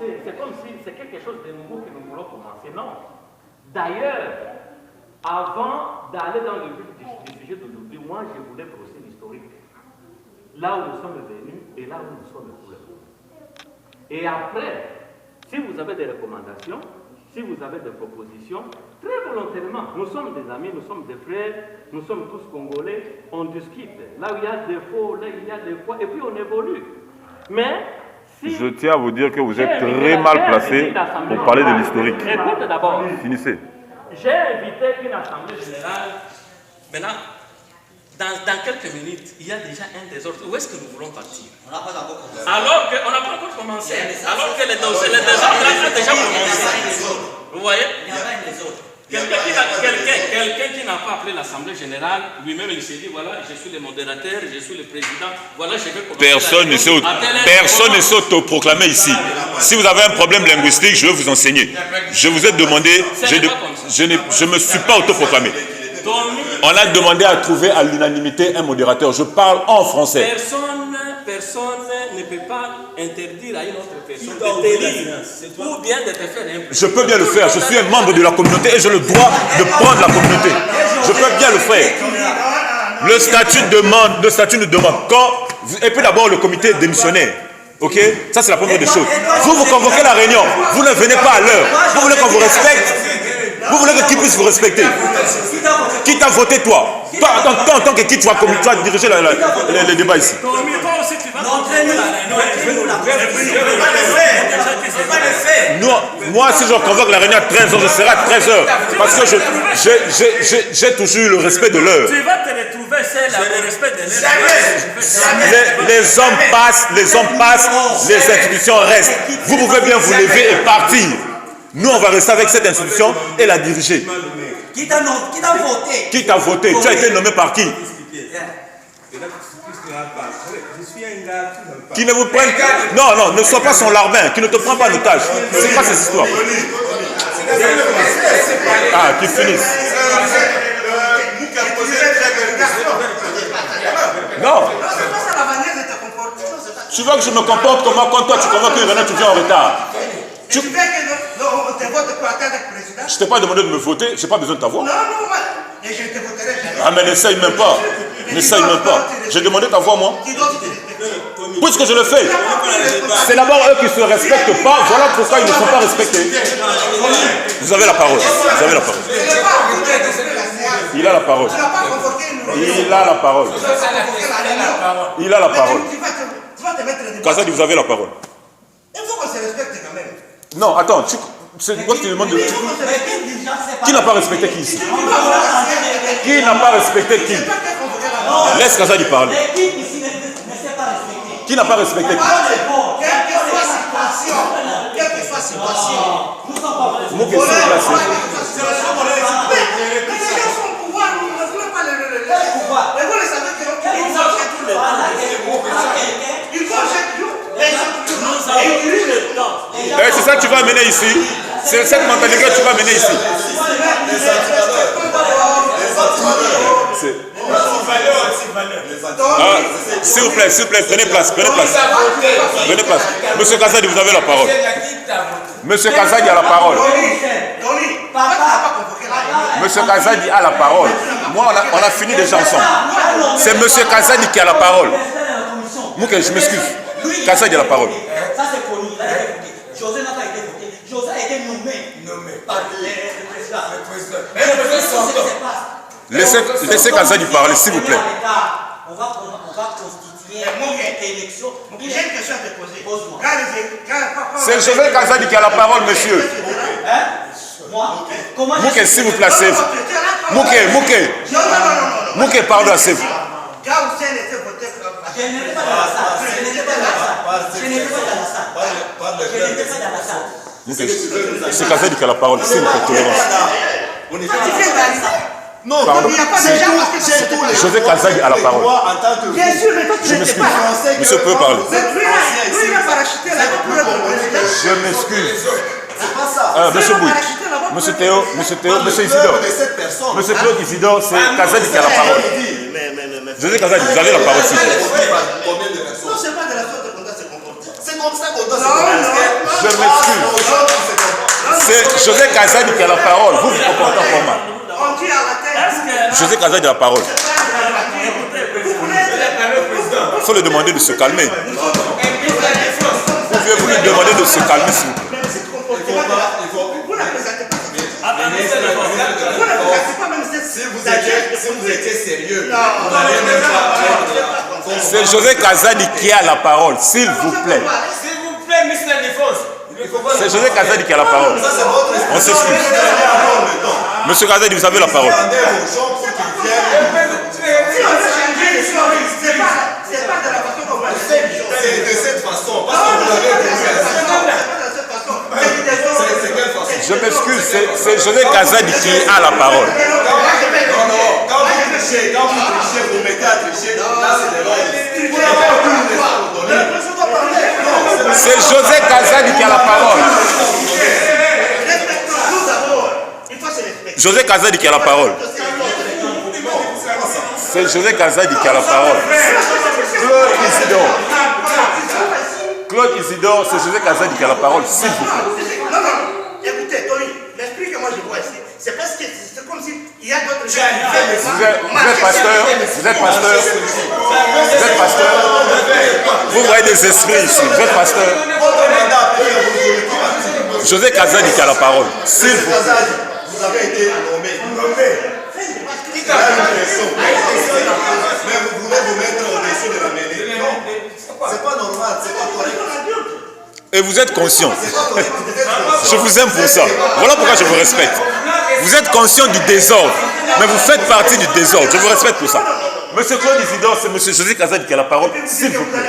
commencer. C'est comme si c'est quelque chose de nouveau que nous voulons commencer. Non. D'ailleurs, avant d'aller dans le vif du sujet d'aujourd'hui, moi je voulais brosser l'historique. Là où nous sommes venus et là où nous sommes pour le moment. Et après, si vous avez des recommandations, si vous avez des propositions, très volontairement, nous sommes des amis, nous sommes des frères, nous sommes tous Congolais, on discute. Là où il y a des faux, là il y a des fois, et puis on évolue. Mais si je tiens à vous dire que vous êtes très mal placé pour parler de l'historique. Écoute d'abord. Finissez. J'ai invité une assemblée générale. Maintenant, dans quelques minutes, il y a déjà un désordre. Où est-ce que nous voulons partir? On n'a pas encore commencé. Alors qu'on n'a pas encore commencé. Alors que les désordres ont déjà commencé. Vous voyez? Il y a un désordre. Quelqu'un qui n'a pas appelé l'assemblée générale, lui-même il s'est dit voilà, je suis le modérateur, je suis le président, voilà, je vais commencer. Personne ne s'autoproclamé ici. Si vous avez un problème linguistique, je vais vous enseigner. Je vous ai demandé, je ne me suis pas autoproclamé. On a demandé à trouver à l'unanimité un modérateur. Je parle en français. Personne ne peut pas interdire à une autre personne de te lire ou bien de te faire un... Je peux bien le faire. Je suis un membre de la communauté et j'ai le droit de prendre la communauté. Je peux bien le faire. Le statut nous demande. Et puis d'abord le comité démissionnaire. Ok? Ça c'est la première des choses. Vous convoquez la réunion. Vous ne venez pas à l'heure. Vous voulez qu'on vous respecte? Vous voulez que qui puisse vous respecter? Qui t'a voté toi? Toi, en tant que qui tu vas diriger le débat ici? Moi, si je convoque la réunion à 13h, je serai à 13h. Parce que j'ai toujours eu le respect de l'heure. Tu vas te retrouver seul au respect de l'heure. Les hommes passent, les institutions restent. Vous pouvez bien vous lever et partir. Nous, on va rester avec cette institution et la diriger. Qui t'a voté? Qui t'a voté? Tu as été nommé par qui? Qui ne vous prenne... Non, ne sois pas son larbin, qui ne te prend pas en otage. C'est pas ces histoires. Ah, qui finissent. Non. Tu veux que je me comporte comment quand toi tu convoques une réunion, tu viens en retard? Tu veux que on te vote pour attendre le président? Je t'ai pas demandé de me voter, je n'ai pas besoin de ta voix. Non, et je ne te voterai jamais. Ah mais n'essaye même pas. N'essaye même pas. J'ai demandé ta voix moi. Puisque je le fais. C'est d'abord eux qui ne se respectent pas. Voilà pourquoi ils ne sont pas respectés. Vous avez la parole. Vous avez la parole. Il a la parole. Il a la parole. Il a la parole. Kazadi, vous avez la parole. Il faut qu'on se respecte quand même. Non, attends, c'est quoi que tu demandes de... Qui n'a pas respecté qui ici? Qui n'a pas respecté qui? Laisse Kazadi parler. Qui n'a pas respecté qui? Quelle que soit la situation. Mouké, s'il vous plaît. C'est ça que tu vas amener ici. C'est cette mentalité que tu vas amener ici. S'il vous plaît, prenez place. Prenez place. Monsieur Kazadi, vous avez la parole. Monsieur Kazadi a la parole. Monsieur Kazadi a la parole. Moi, on a fini déjà ensemble. C'est Monsieur Kazadi qui a la parole. Mouké, je m'excuse. Kazadi a la parole. Ça c'est connu. José n'a pas été voté. José a été nommé par le président. Laissez Kazadi parler, s'il vous plaît. On va constituer une élection. J'ai une question à te poser. C'est José Kazadi qui a la parole, monsieur. Mouké, s'il vous plaît, asseyez-vous. Mouké, pardon, asseyez-vous. Je n'étais pas dans la salle. Je n'étais pas dans la salle. C'est Kazadi qui a la parole, s'il vous plaît, tolérance. Non, pardon. il n'y a pas déjà parce que c'est tout. José Kazadi a la parole. Bien sûr, mais toi tu n'étais pas. Monsieur peut parler. Je m'excuse. Monsieur Bouy, Monsieur Théo, Monsieur Isidore. Monsieur Claude Isidore, c'est Kazadi qui a la parole. José Kazadi, vous avez la parole, s'il vous plaît. Non, c'est pas de la sorte qu'on doit se comporter. C'est comme ça qu'on doit se comporter. Je m'excuse. C'est José Kazadi qui a la parole. Vous vous comportez encore mal. José Kazadi a la parole. Il faut lui demander de se calmer. Pouvez-vous lui demander de se calmer, s'il vous plaît? Si vous étiez sérieux, vous n'allez même pas. C'est José Kazadi qui a la parole, s'il vous plaît. S'il vous plaît, Mr. Nifos. C'est José Kazadi qui a la parole. On s'excuse. Monsieur Kazadi, vous avez la parole. C'est de cette façon. Parce que vous avez Je m'excuse, c'est José Kazadi qui a la parole. Non, quand vous trichez, vous mettez à tricher, là c'est de l'ordre. C'est José Kazadi qui a la parole. José Kazadi qui a la parole. C'est José Kazadi qui a la parole. Claude Isidore, c'est José Kazadi qui a la parole, s'il vous plaît. Non, écoutez, Tony, l'esprit que moi je vois ici, c'est parce que c'est comme s'il y a d'autres gens. Vous êtes pasteur, vous êtes pasteur, vous êtes pasteur. Vous voyez des esprits ici, vous êtes pasteur. José Kazadi qui a la parole, s'il vous plaît. Vous avez été nommé. Mais vous voulez vous mettre au-dessus de la mêlée. Non, c'est pas normal, c'est pas correct. Et vous êtes conscient. Je vous aime pour ça. Voilà pourquoi je vous respecte. Vous êtes conscient du désordre, mais vous faites partie du désordre. Je vous respecte pour ça. Monsieur Claude Isidore, c'est Monsieur José Kazadi qui a la parole, s'il vous plaît.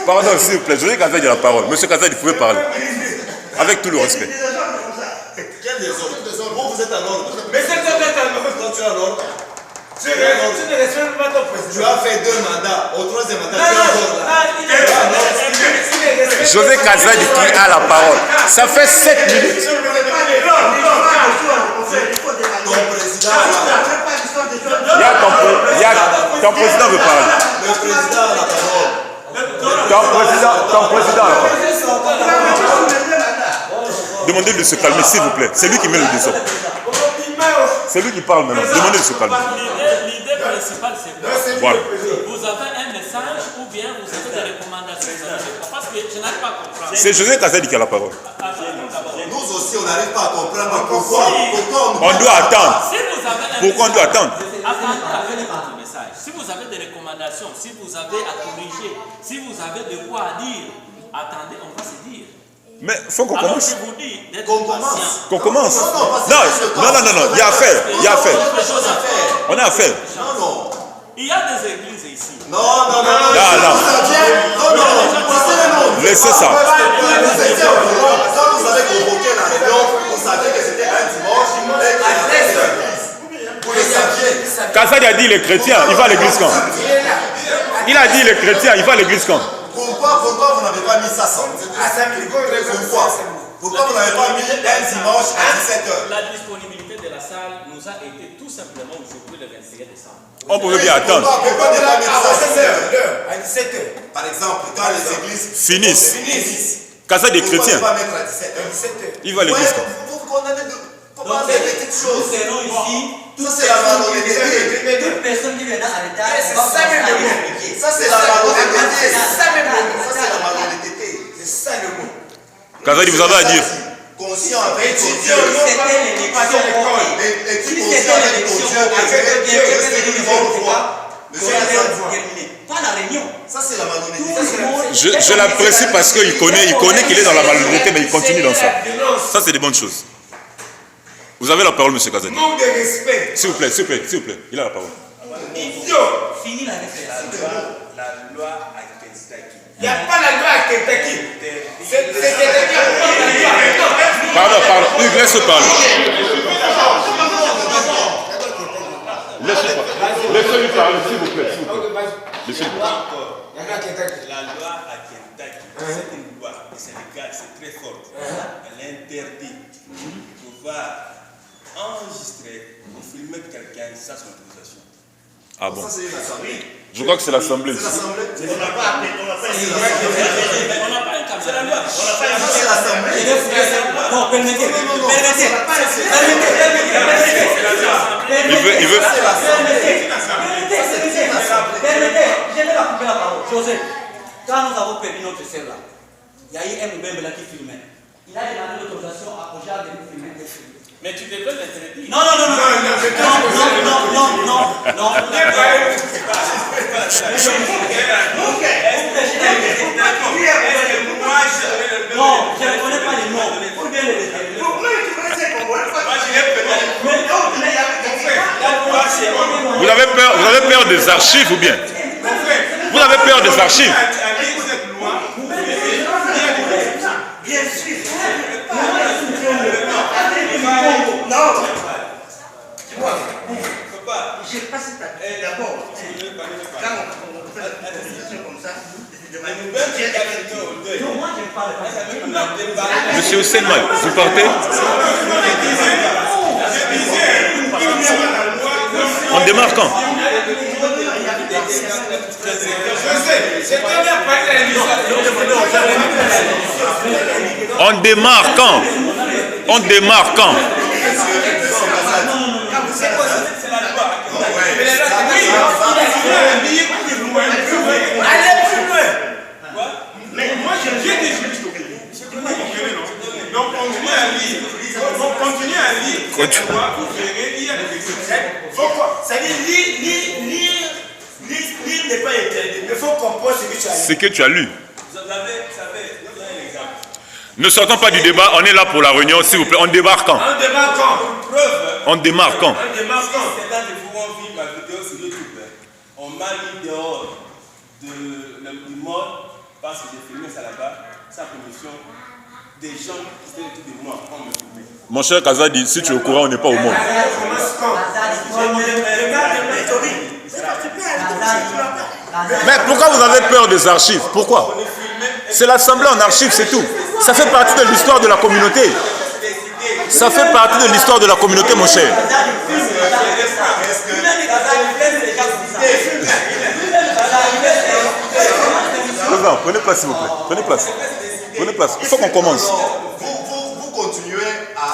Pardon, s'il vous plaît, José Kazadi a la parole. Monsieur Kazadi, vous pouvez parler. Avec tout le respect. Quel désordre? Vous êtes à l'ordre. Mais c'est toi d'être à l'ordre. Quand tu es à l'ordre, Tu ne respectes pas ton président. tu as fait 2 mandats. Au 3e mandat, tu es à l'ordre. José Kazadi qui a la parole. Ça fait 7 minutes. Ton président, Ton président veut parler. le président a la parole. Ton président a la parole. Demandez-lui de se calmer, s'il vous plaît. C'est lui qui met le désordre. C'est lui qui parle maintenant. Demandez de se calmer. L'idée principale, c'est quoi? Voilà. Vous avez un message ou bien vous avez des recommandations? Parce que je n'arrive pas à comprendre. C'est José Kazadi qui a la parole. Nous aussi, on n'arrive pas à comprendre pourquoi On doit attendre. Si vous avez un Pourquoi on doit attendre? attendez avec votre message. Si vous avez des recommandations, si vous avez à corriger, si vous avez de quoi à dire, attendez, on va se dire. Mais il faut qu'on Alors commence. je vous dis d'être Qu'on patient. commence. Qu'on commence. Non, Non, il y a affaire. Il y a affaire. On a affaire. Non. Il y a des églises ici. Non. Non. Laissez ça. Quand vous avez convoqué la réunion, vous saviez que c'était un dimanche et qu'il y avait des églises. Vous le saviez. Kazadi a dit les chrétiens, il va à l'église quand? Il a dit les chrétiens, il va à l'église quand? Pourquoi vous n'avez pas mis ça sans? Pourquoi vous n'avez pas mis un dimanche à 17h? La disponibilité de la salle nous a été tout simplement aujourd'hui le 21 décembre. On pouvait bien attendre. Pourquoi ne pas mettre ça à 17h? Par exemple, quand les églises Finissent. Kazadi est chrétien. Pourquoi ne pas mettre à 17h? Il va à l'église quand? Vous condamnez de pas des petites choses. Nous serons ici. Ça, c'est la malhonnêteté. Toute personne qui viendra en retard, C'est on va ça même le mot. expliquer. Ça, c'est la malhonnêteté. C'est ça même le mot. Ça, c'est la malhonnêteté. C'est ça le mot. Kazadi, vous avez à dire. Conscient avec ton Dieu. C'était l'élection. Et tu conscient avec ton Dieu que Dieu est resté devant toi. Monsieur Hassan, Pas la réunion. ça c'est la malhonnêteté. Je l'apprécie parce qu'il connaît qu'il est dans la malhonnêteté, mais il continue dans ça. Ça, c'est des bonnes choses. Vous avez la parole, monsieur Kazadi. Manque de respect. S'il vous plaît. Il a la parole. Idiot. Fini la réflexion. La loi à Kentucky. Il n'y a pas la loi à Kentucky. C'est Kentucky. Pardon. Hugues, laisse parler. Laissez-lui parler, s'il vous plaît. Laissez-lui parler. La loi à Kentucky, c'est une loi du Sénégal, c'est très fort. Elle interdit de pouvoir enregistrer ou filmer quelqu'un sans son autorisation. Ah bon? Ça c'est une assemblée. Je crois que c'est l'Assemblée ici. On n'a pas appelé, on n'a pas essayé. On n'a pas un cap, c'est la loi. On n'a pas essayé l'Assemblée. Non, permettez. Il veut. Permettez, je vais la couper la parole. José, quand nous avons perdu notre sœur là, il y a eu un Mbembe là qui filmait. Il a demandé l'autorisation à Ojar de nous filmer. Mais tu devrais l'interdire. Non. Non, je ne connais pas les noms. Pour bien les déterminer. Vous avez peur des archives ou bien? Vous avez peur des archives? Bien sûr. Non. Tu vois, j'ai passé d'abord, quand on fait une proposition comme ça, de manière Non, moi je ne parle pas. Monsieur Oussein-Mal, vous partez? On démarre quand? On démarre quand? On démarre quand? Allez plus loin. Mais moi je dis Donc continuez à lire. Vous verrez, il y a des exceptions. c'est-à-dire lire n'est pas interdit. Il faut comprendre ce que tu as lu. Ce que tu as lu. Vous avez un exemple. Ne sortons pas du débat, on est là pour la réunion, s'il vous plaît. On démarre quand? On démarre quand? Preuve. On démarre quand? On démarre quand? Certains de vous ont vu ma vidéo sur YouTube. On m'a mis dehors du mode parce que j'ai filmé ça là-bas, sans permission. Des gens qui étaient autour de moi ont me filmé. Mon cher Kazadi, si tu es au courant, on n'est pas au monde. Mais pourquoi vous avez peur des archives? Pourquoi? C'est l'Assemblée en archives, c'est tout. Ça fait partie de l'histoire de la communauté. Ça fait partie de l'histoire de la communauté, mon cher. Président, prenez place s'il vous plaît. Prenez place. Prenez place. Il faut qu'on commence.